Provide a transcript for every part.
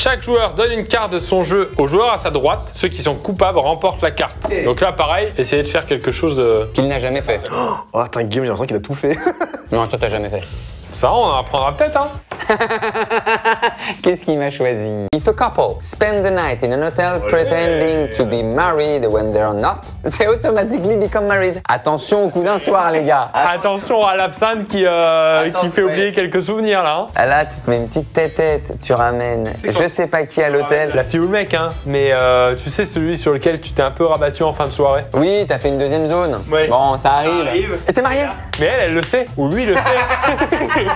Chaque joueur donne une carte de son jeu au joueur à sa droite. Ceux qui sont coupables remportent la carte. Donc là, pareil, essayez de faire quelque chose de... Qu'il n'a jamais fait. Oh, attends, Guillaume, j'ai l'impression qu'il a tout fait. Non, toi, t'as jamais fait. Ça, on en apprendra peut-être, hein. Qu'est-ce qu'il m'a choisi? If a couple spend the night in an hotel pretending to be married when they're not, they automatically become married. Attention au coup d'un soir, les gars. Attention à l'absinthe qui fait oublier quelques souvenirs, là. Hein. Là, tu te mets une petite tête, tu ramènes je sais pas qui à l'hôtel. La fille ou le mec, hein. Mais tu sais, celui sur lequel tu t'es un peu rabattu en fin de soirée. Oui, t'as fait une deuxième zone. Oui. Bon, ça arrive. Et t'es marié? Mais elle le sait. Ou lui, le sait.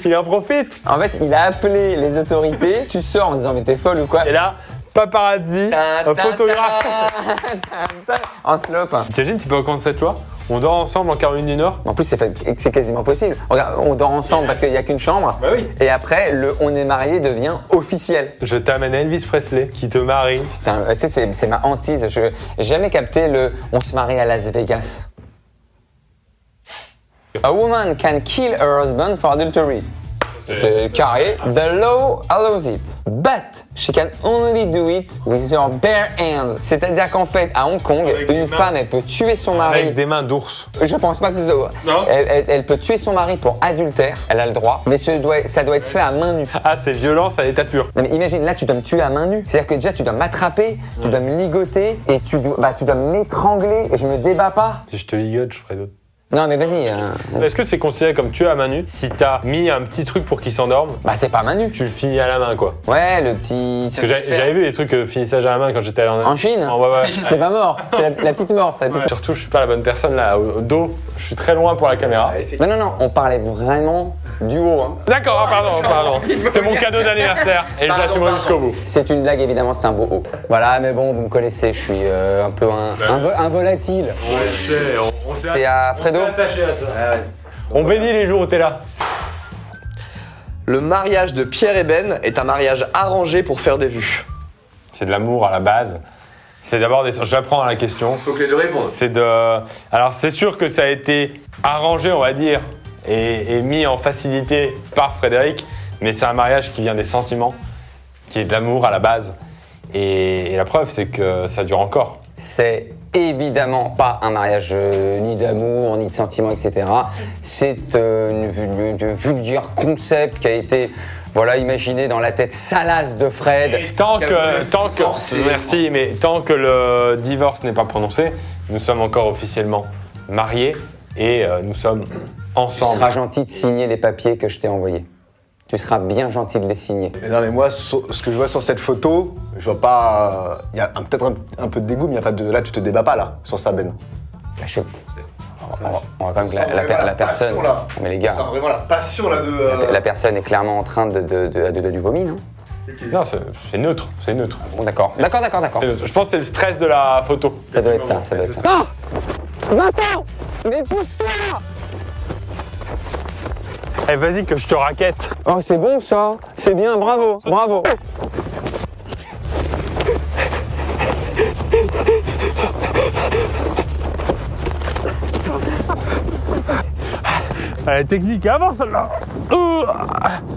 Il en profite. En fait, il a appelé les autorités. Tu sors en disant, mais t'es folle ou quoi? Et là, paparazzi, photographe. En slope. T'imagines, tu peux reconnaître cette loi? On dort ensemble en Caroline du Nord. En plus, c'est quasiment possible. Regarde, on dort ensemble parce qu'il n'y a qu'une chambre. Bah oui. Et après, le on est marié devient officiel. Je t'amène Elvis Presley qui te marie. Putain, c'est ma hantise. Je n'ai jamais capté le on se marie à Las Vegas. A woman can kill her husband for adultery. C'est carré. The law allows it, but she can only do it with her bare hands. C'est-à-dire qu'en fait, à Hong Kong, une femme, elle peut tuer son mari. Avec des mains d'ours. Je pense pas que c'est ça. Non. Elle peut tuer son mari pour adultère. Elle a le droit, mais ça doit être fait à main nue. Ah, c'est violence à l'état pur. Non, mais imagine, là, tu dois me tuer à main nue. C'est-à-dire que déjà, tu dois m'attraper, tu dois me ligoter et tu dois m'étrangler et je me débat pas. Si je te ligote, je ferai d'autres. Non, mais vas-y. Est-ce que c'est considéré comme tuer à main nue si t'as mis un petit truc pour qu'il s'endorme? Bah, c'est pas à main nue. Tu le finis à la main, quoi. Ouais, le petit. Parce que j'avais vu les trucs finissage à la main quand j'étais allé En Chine? Ouais, ouais. T'es pas mort. C'est la petite mort, ça. Ouais. Surtout, je suis pas la bonne personne là. Au dos, je suis très loin pour la caméra. Non, on parlait vraiment du haut. Hein. D'accord, pardon. C'est mon cadeau d'anniversaire et je l'assumerai jusqu'au bout. C'est une blague, évidemment, c'est un beau haut. Voilà, mais bon, vous me connaissez, je suis un peu un volatile. C'est à Fredo. On bénit les jours où t'es là. Le mariage de Pierre et Ben est un mariage arrangé pour faire des vues. C'est de l'amour à la base. C'est d'abord des... J'apprends à la question. Faut que les deux répondent. C'est de... Alors c'est sûr que ça a été arrangé, on va dire, et mis en facilité par Frédéric, mais c'est un mariage qui vient des sentiments, qui est de l'amour à la base. Et la preuve, c'est que ça dure encore. C'est évidemment pas un mariage ni d'amour, ni de sentiments, etc. C'est un vulgaire concept qui a été imaginé dans la tête salace de Fred. Et merci, mais tant que le divorce n'est pas prononcé, nous sommes encore officiellement mariés et nous sommes ensemble. Tu seras gentil de signer les papiers que je t'ai envoyés. Tu seras bien gentil de les signer. Mais non, mais moi, ce que je vois sur cette photo, je vois pas. Il y a peut-être un peu de dégoût, mais il n'y a pas de. Là, tu te débats pas, là, sur ça, Ben. Là, on voit quand même que la personne. Passion, là. Mais les gars. C'est vraiment la passion, là, de. La personne est clairement en train de du vomi, non? Non, c'est neutre, c'est neutre. Bon, d'accord. D'accord. Je pense que c'est le stress de la photo. Ça doit être ça. Non! Attends! Mais pousse-toi! Eh, vas-y que je te raquette. Oh, c'est bon ça. C'est bien, bravo. Elle est technique avant celle-là.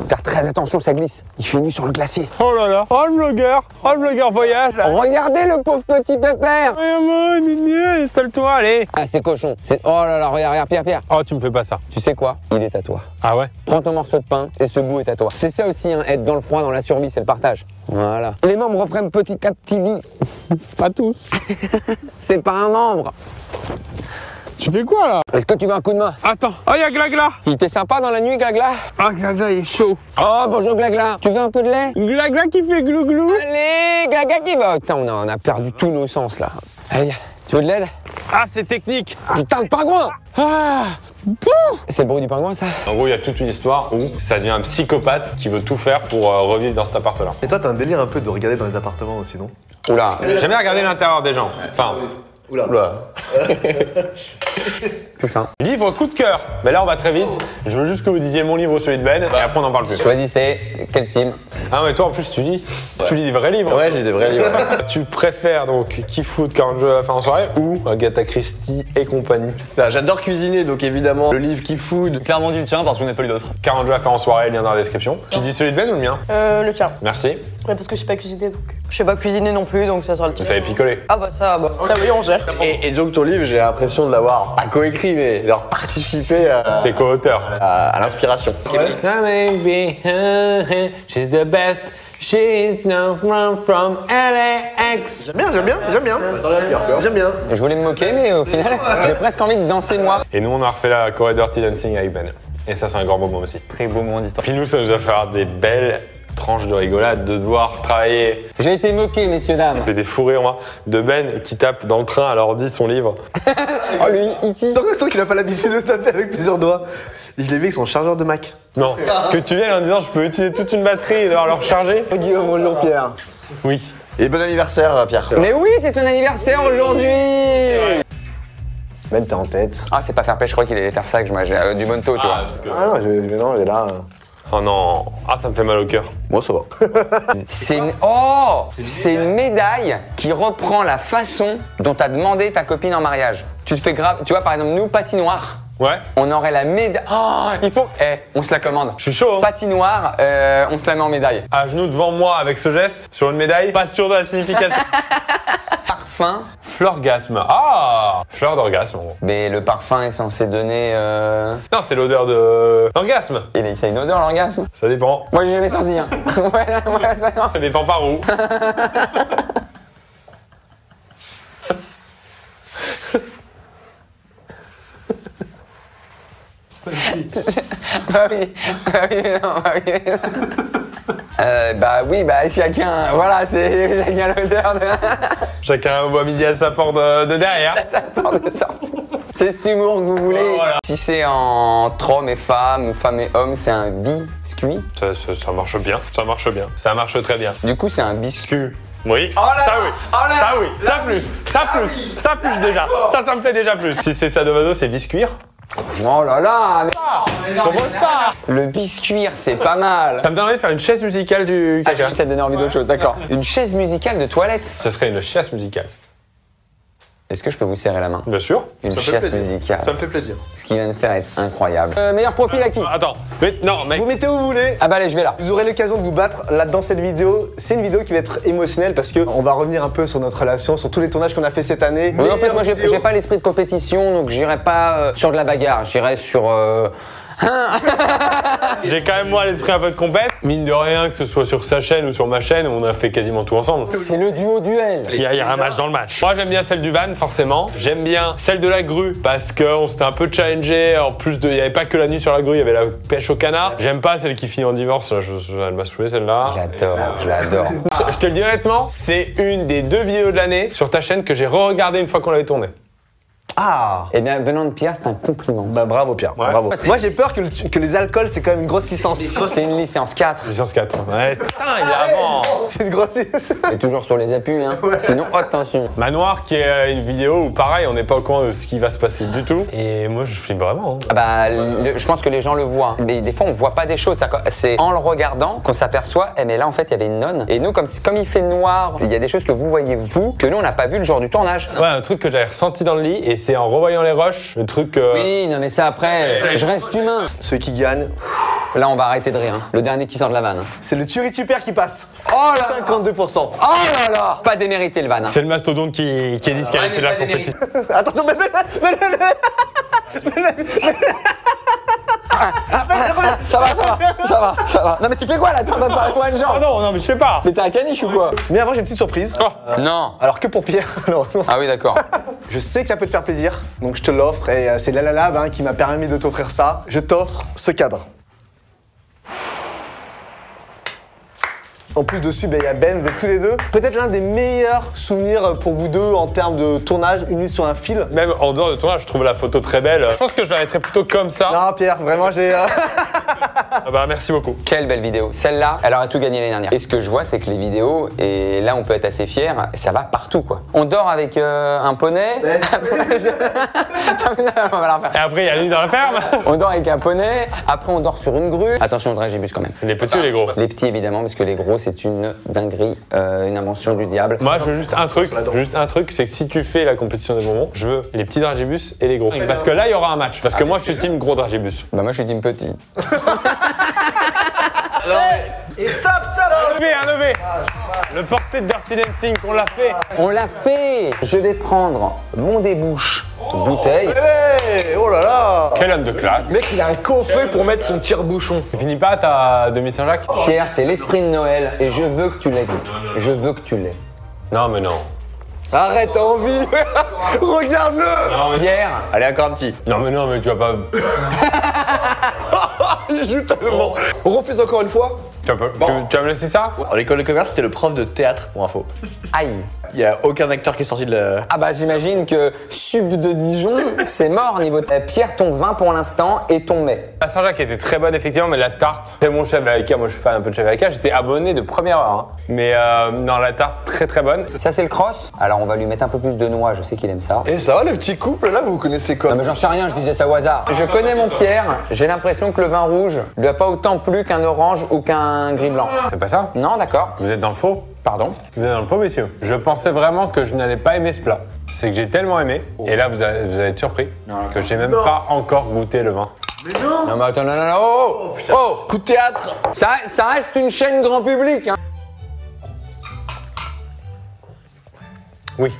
Faire très attention, ça glisse. Il fait nuit sur le glacier. Oh là là, oh le blogueur voyage. Là. Regardez le pauvre petit pépère. Installe-toi, allez. Ah, c'est cochon. Oh là là, regarde, Pierre. Oh, tu me fais pas ça. Tu sais quoi? Il est à toi. Ah ouais? Prends ton morceau de pain et ce bout est à toi. C'est ça aussi, hein, être dans le froid, dans la survie, c'est le partage. Voilà. Les membres reprennent petit à petit vie. Pas tous. C'est pas un membre. Tu fais quoi là? Est-ce que tu veux un coup de main? Attends. Oh, y'a Glagla. Il était sympa dans la nuit, Glagla? Ah, Glagla, il est chaud. Oh, bonjour, Glagla. Tu veux un peu de lait? Glagla qui fait glou-glou. Allez, Glagla qui va. Putain, on a perdu tous nos sens là. Allez, tu veux de l'aide? Ah, c'est technique. Putain de pingouin. Ah. C'est le bruit du pingouin, ça? En gros, il y a toute une histoire où ça devient un psychopathe qui veut tout faire pour revivre dans cet appart-là. Et toi, t'as un délire un peu de regarder dans les appartements aussi, non? Oula. J'aime bien regarder l'intérieur des gens. Enfin, Oula. plus fin. Livre coup de cœur. Mais là, on va très vite. Je veux juste que vous disiez mon livre ou celui de Ben, et après, on n'en parle plus. Choisissez quel team. Ah, mais toi, en plus, tu lis des vrais livres. Ouais, j'ai des vrais livres. Tu préfères donc Qui Food 40 jeux à la fin en soirée ou Agatha Christie et compagnie? Bah, j'adore cuisiner, donc évidemment, le livre Qui Food. Clairement dit le tien parce qu'on n'est pas lu d'autres. 40 jeux à faire en soirée, lien dans la description. Tu dis celui de Ben ou le mien? Le tien. Merci. Ouais, parce que je sais pas cuisiner donc. Je sais pas cuisiner non plus donc ça sera le tien. Vous savez picoler. Ah bah ça oui, on gère. Et donc ton livre, j'ai l'impression de l'avoir pas coécrit, mais d'avoir participé T'es co-auteur. à l'inspiration. She's the best. She's not from LAX. J'aime bien. J'aime bien. Je voulais me moquer, mais au final, j'ai presque envie de danser moi. Et nous, on a refait la choré Dirty Dancing avec Ben. Et ça, c'est un grand moment aussi. Très beau moment d'histoire. Puis nous, ça nous a fait des belles tranches de rigolade de devoir travailler. J'ai été moqué, messieurs, dames. J'ai des fous rires, moi, de Ben qui tape dans le train à l'ordi son livre. Oh, lui, E.T. Toi qu'il a pas l'habitude de taper avec plusieurs doigts. Je l'ai vu avec son chargeur de Mac. Non, que tu viennes en disant je peux utiliser toute une batterie et devoir le recharger. Guillaume, bonjour Pierre. Oui. Et bon anniversaire Pierre. Mais oui, c'est son anniversaire aujourd'hui. Ben, t'es en tête. Ah, c'est pas fair play, je crois qu'il allait faire ça, que je mangeais du Monto, tu vois. Ah non, j'ai là. Oh non. Ah, ça me fait mal au cœur. Moi ça va. C'est une médaille qui reprend la façon dont t'as demandé ta copine en mariage. Tu te fais grave, tu vois, par exemple, nous, patinoire. Ouais. On aurait la médaille. Oh, il faut. On se la commande. Je suis chaud. Hein. Patinoire, on se la met en médaille. À genoux devant moi avec ce geste, sur une médaille, pas sûr de la signification. Parfum. Fleurgasme. Ah, fleur d'orgasme. En gros. Mais le parfum est censé donner. Non, c'est l'odeur de l'orgasme. Ça a une odeur, l'orgasme. Ça dépend. Moi, j'ai jamais senti. Hein. ouais, ça non. Ça dépend par où. Bah oui, chacun. Voilà, c'est chacun l'odeur de. Chacun voit midi à sa porte de derrière. Sa porte de sortie. C'est cet humour que vous voulez. Voilà. Si c'est entre hommes et femmes ou femmes et hommes, c'est un biscuit. Ça marche bien. Ça marche bien. Ça marche très bien. Du coup, c'est un biscuit. Oui. Oh là ça là. oui. Oh là ça là. oui. Ça plus. Ça plus. Ça plus déjà. Ça me plaît déjà plus. Si c'est sadomaso, c'est biscuire. Oh là là. Comment ça? Le biscuit, c'est pas mal. Ça me donnerait de faire une chaise musicale du Ah, caca. ça te donne envie d'autre chose, d'accord. Une chaise musicale de toilette. Ça serait une chaise musicale. Est-ce que je peux vous serrer la main? Bien sûr. Une chaise musicale. Ça me fait plaisir. Ce qui vient de faire est incroyable. Meilleur profil à qui? Attends. Mais non, mec. Vous mettez où vous voulez. Ah bah allez, je vais là. Vous aurez l'occasion de vous battre là dans cette vidéo. C'est une vidéo qui va être émotionnelle parce qu'on va revenir un peu sur notre relation, sur tous les tournages qu'on a fait cette année. Oui, en plus, moi, j'ai pas l'esprit de compétition, donc j'irai pas sur de la bagarre. J'irai sur. J'ai quand même moi l'esprit un peu de compète. Mine de rien, que ce soit sur sa chaîne ou sur ma chaîne, on a fait quasiment tout ensemble. C'est le duo duel. Il y a un match dans le match. Moi j'aime bien celle du van forcément. J'aime bien celle de la grue parce qu'on s'était un peu challengé. En plus il n'y avait pas que la nuit sur la grue, il y avait la pêche au canard. J'aime pas celle qui finit en divorce. Elle m'a saoulé celle-là. Je l'adore. Je te le dis honnêtement, c'est une des 2 vidéos de l'année sur ta chaîne que j'ai re-regardé une fois qu'on l'avait tournée. Ah. Eh bien, venant de Pierre, c'est un compliment. Bah bravo Pierre, bravo. Moi j'ai peur que les alcools c'est quand même une grosse licence. C'est une licence 4. Licence 4. Ouais. Putain, il est avant. C'est une grosse licence. Et toujours sur les appuis, hein. Sinon, attention. Manoir qui est une vidéo où pareil, on n'est pas au courant de ce qui va se passer du tout. Et moi je flippe vraiment. Hein. Ah bah, je pense que les gens le voient. Mais des fois, on voit pas des choses. C'est en le regardant qu'on s'aperçoit, mais là, en fait, il y avait une nonne. Et nous, comme il fait noir, il y a des choses que vous voyez, vous, que nous, on n'a pas vu le jour du tournage. Ouais, un truc que j'avais ressenti dans le lit et c'est en revoyant les roches, le truc. Oui, non, mais ça, après, je reste humain. Ceux qui gagnent, Là, on va arrêter de rire. Hein. Le dernier qui sort de la vanne. Hein. c'est le Turi-Tupère qui passe. Oh là 52%. Oh là là. Pas démérité le van. Hein. C'est le mastodonte qui est disqualifié de la compétition. Attention, Ça va. Non, mais tu fais quoi là? T'es en train de parler de gens. Oh non, mais je sais pas. Mais t'es un caniche ou quoi? Mais avant, j'ai une petite surprise. Non. Alors que pour Pierre, malheureusement. Ah oui, d'accord. Je sais que ça peut te faire plaisir, donc je te l'offre et c'est La La Lab hein, qui m'a permis de t'offrir ça. Je t'offre ce cadre. En plus dessus, il y a Ben, vous êtes tous les deux. Peut-être l'un des meilleurs souvenirs pour vous deux en termes de tournage, une nuit sur un fil. Même en dehors de tournage, je trouve la photo très belle. Je pense que je la mettrais plutôt comme ça. Non Pierre, vraiment j'ai... Ah bah merci beaucoup. Quelle belle vidéo. Celle-là, elle aurait tout gagné l'année dernière. Et ce que je vois, c'est que les vidéos, et là on peut être assez fier, ça va partout quoi. On dort avec un poney. On va la refaire. Et après il y a lui dans la ferme. On dort avec un poney, après on dort sur une grue. Attention au dragibus quand même. Les petits ou les gros? Les petits évidemment, parce que les gros c'est une dinguerie, une invention du diable. Moi je veux juste un truc, c'est que si tu fais la compétition des bonbons, je veux les petits dragibus et les gros. Parce que là il y aura un match. Parce que moi je suis team gros dragibus. Bah moi je suis team petit. Et stop. Un levé. Le porté de Dirty Dancing qu'on l'a fait. On l'a fait. Je vais prendre mon débouche bouteille. Hey, oh là là. Quel homme de classe. Le mec, il a un coffret pour mettre son tire-bouchon. Tu finis pas ta demi-Saint-Jacques? Pierre, c'est l'esprit de Noël et je veux que tu l'aies. Je veux que tu l'aies. Non mais non. Arrête, t'as envie. Regarde-le. Pierre, Allez, encore un petit. Non mais tu vas pas. Il joue tellement. On refait encore une fois. Tu vas me laisser ça? En l'école de commerce, c'était le prof de théâtre, pour info. aïe. Il y a aucun acteur qui est sorti de la... Ah bah j'imagine que Sub de Dijon, c'est mort niveau... Pierre, ton vin pour l'instant et ton mets. La Saint-Jacques était très bonne effectivement, mais la tarte, c'est mon chef avec moi je fais un peu de chef avec j'étais abonné de première heure. Hein. Mais non, la tarte très très bonne. Ça c'est le cross. Alors on va lui mettre un peu plus de noix, je sais qu'il aime ça. Et ça va, le petit couple là, vous vous connaissez Non quoi? mais j'en sais rien, je disais ça au hasard. Je connais mon Pierre, j'ai l'impression que le vin rouge lui a pas autant plu qu'un orange ou qu'un gris blanc. C'est pas ça? Non, d'accord. Vous êtes dans le faux? Pardon. Vous êtes dans le faux, messieurs. Je pensais vraiment que je n'allais pas aimer ce plat. C'est que j'ai tellement aimé, et là vous allez être surpris, que j'ai même pas encore goûté le vin. Non mais attends, non, oh, oh. Coup de théâtre. Ça reste une chaîne grand public, hein. Oui.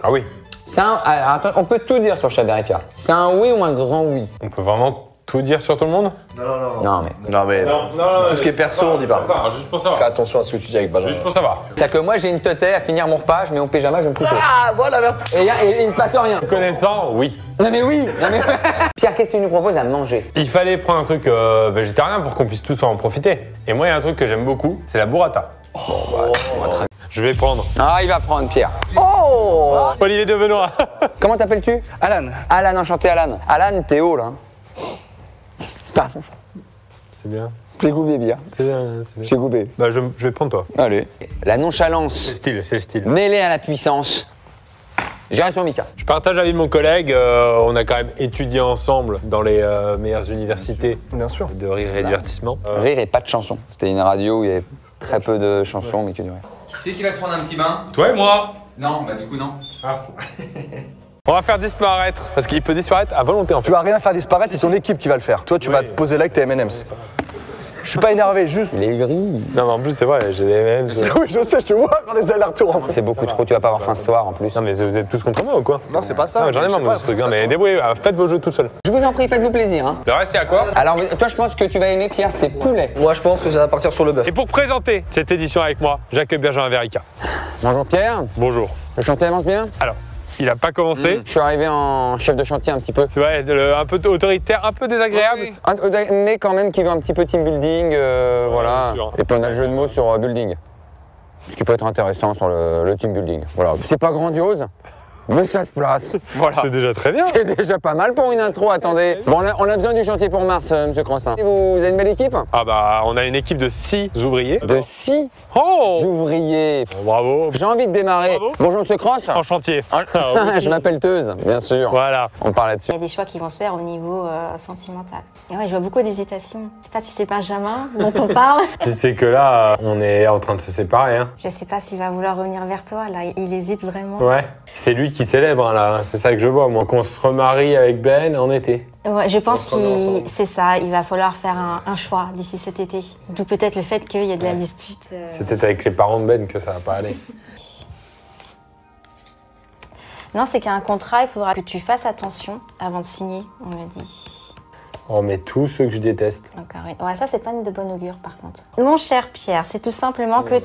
Ah oui. C'est un... Attends, on peut tout dire sur Chef Verica. C'est un oui ou un grand oui? On peut vraiment tout dire sur tout le monde? Non mais... Non mais... tout ce qui est perso, on dit pas. Juste pour savoir. Fais attention à ce que tu dis avec Benjamin. Juste pour savoir. C'est-à-dire que moi j'ai une teuté à finir mon repas, je mets mon pyjama, je vais me coucher. Ah, voilà, merde. Et il ne se passe rien. Connaissant, oui. Non mais oui, non mais... Pierre, qu'est-ce que tu nous proposes à manger? Il fallait prendre un truc végétarien pour qu'on puisse tous en profiter. Et moi, il y a un truc que j'aime beaucoup, c'est la burrata. Je vais prendre Ah, il va prendre Pierre. Olivier de Benoît. Comment t'appelles-tu? Alan. Alan, enchanté Alan. Alan, t'es haut là. Pardon, C'est bien. j'ai coupé bien. C'est bien. J'ai coupé. Bah, je vais prendre toi. Allez. La nonchalance C'est le style. mêlée à la puissance. J'irai sur Mika. Je partage l'avis de mon collègue. On a quand même étudié ensemble dans les meilleures universités Bien sûr. de rire et divertissement. Rire et pas de chansons. C'était une radio où il y avait très peu de chansons, mais que du rire. Qui c'est qui va se prendre un petit bain? Toi et moi. Non, bah du coup non. On va faire disparaître, parce qu'il peut disparaître à volonté en Tu fait. vas rien faire disparaître, c'est ton équipe qui va le faire. Toi, tu vas te poser là avec tes M&M's. Je suis pas énervé, juste. Il est gris. Non mais en plus c'est vrai, j'ai les mêmes. Oui, je sais, je te vois faire des allers-retours en fait. C'est beaucoup trop, tu vas pas avoir faim ce soir en plus. Non mais vous êtes tous contre moi ou quoi? Non, c'est pas ça. Non, j'en ai marre de ce truc. Non mais débrouillez, faites vos jeux tout seul. Je vous en prie, faites-vous plaisir. Hein. Le reste c'est à quoi? Alors, toi, je pense que tu vas aimer, Pierre, c'est poulet. Moi, je pense que ça va partir sur le bœuf. Et pour présenter cette édition avec moi, j'accueille Benjamin Verica. Bonjour Pierre, Bonjour. le chantier avance bien? Alors, il a pas commencé. Je suis arrivé en chef de chantier un petit peu. C'est vrai, un peu autoritaire, un peu désagréable. Mais quand même qui veut un petit peu team building, voilà. bien sûr. Et puis on a le jeu de mots sur building. Ce qui peut être intéressant sur le team building. Voilà. C'est pas grandiose, mais ça se place. Voilà. C'est déjà très bien. C'est déjà pas mal pour une intro, attendez. Bon, on a besoin du chantier pour Mars, monsieur Crossin. Vous avez une belle équipe? Ah bah, on a une équipe de 6 ouvriers. De 6 Oh ouvriers. Bravo. J'ai envie de démarrer. Bravo. Bonjour monsieur Cross. En chantier. Je m'appelle Teuse, bien sûr. Voilà. On parle là-dessus. Il y a des choix qui vont se faire au niveau sentimental. Et ouais, je vois beaucoup d'hésitation. Je sais pas si c'est Benjamin dont on parle. Tu sais que là, on est en train de se séparer. Hein. Je sais pas s'il va vouloir revenir vers toi, là. Il hésite vraiment. Ouais. C'est lui qui célèbre, hein, là. C'est ça que je vois, moi. Qu'on se remarie avec Ben en été. Ouais, je pense qu'il... C'est ça, il va falloir faire un choix d'ici cet été. D'où peut-être le fait qu'il y ait de la dispute. C'était avec les parents de Ben que ça va pas aller. Non, c'est qu'il y a un contrat, il faudra que tu fasses attention avant de signer, on me dit. Oh, mais tous ceux que je déteste. Encore une. Ouais, ça, c'est pas de bon augure, par contre. Mon cher Pierre, c'est tout simplement que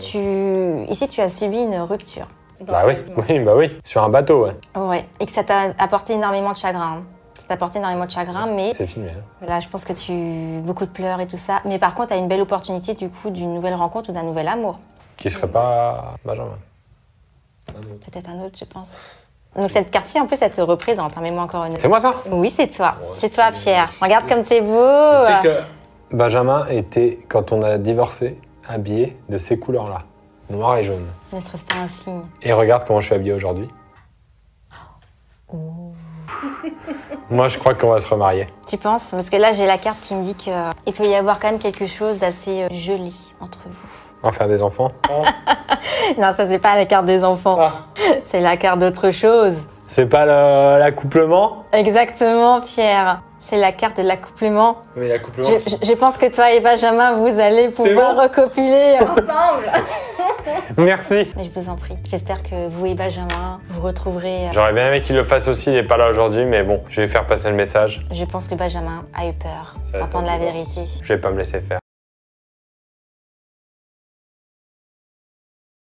Ici, tu as subi une rupture. Bah oui. Sur un bateau, ouais. Ouais, et que ça t'a apporté énormément de chagrin. Ça t'a apporté énormément de chagrin, mais C'est filmé. Hein. là, je pense que beaucoup de pleurs et tout ça. Mais par contre, tu as une belle opportunité, du coup, d'une nouvelle rencontre ou d'un nouvel amour. Qui serait pas Benjamin. Peut-être un autre, je pense. Donc cette carte-ci, en plus, elle te représente. Hein, mets-moi encore une. C'est moi ça? Oui, c'est toi. C'est toi, Pierre. Regarde comme t'es beau. Tu sais que Benjamin était, quand on a divorcé, habillé de ces couleurs-là, noir et jaune. Ne serait-ce pas un signe. Et regarde comment je suis habillé aujourd'hui. Moi, je crois qu'on va se remarier. Tu penses? Parce que là, j'ai la carte qui me dit qu'il peut y avoir quand même quelque chose d'assez joli entre vous. On va faire des enfants. Non, ça, c'est pas la carte des enfants. C'est la carte d'autre chose. C'est pas l'accouplement? Exactement, Pierre. C'est la carte de l'accouplement. Oui, l'accouplement. Je pense que toi et Benjamin, vous allez pouvoir bon recopuler ensemble. Merci. Mais je vous en prie. J'espère que vous et Benjamin, vous retrouverez. J'aurais bien aimé qu'il le fasse aussi, il n'est pas là aujourd'hui, mais bon, je vais faire passer le message. Je pense que Benjamin a eu peur Ça va d'entendre la être un vérité. Je vais pas me laisser faire.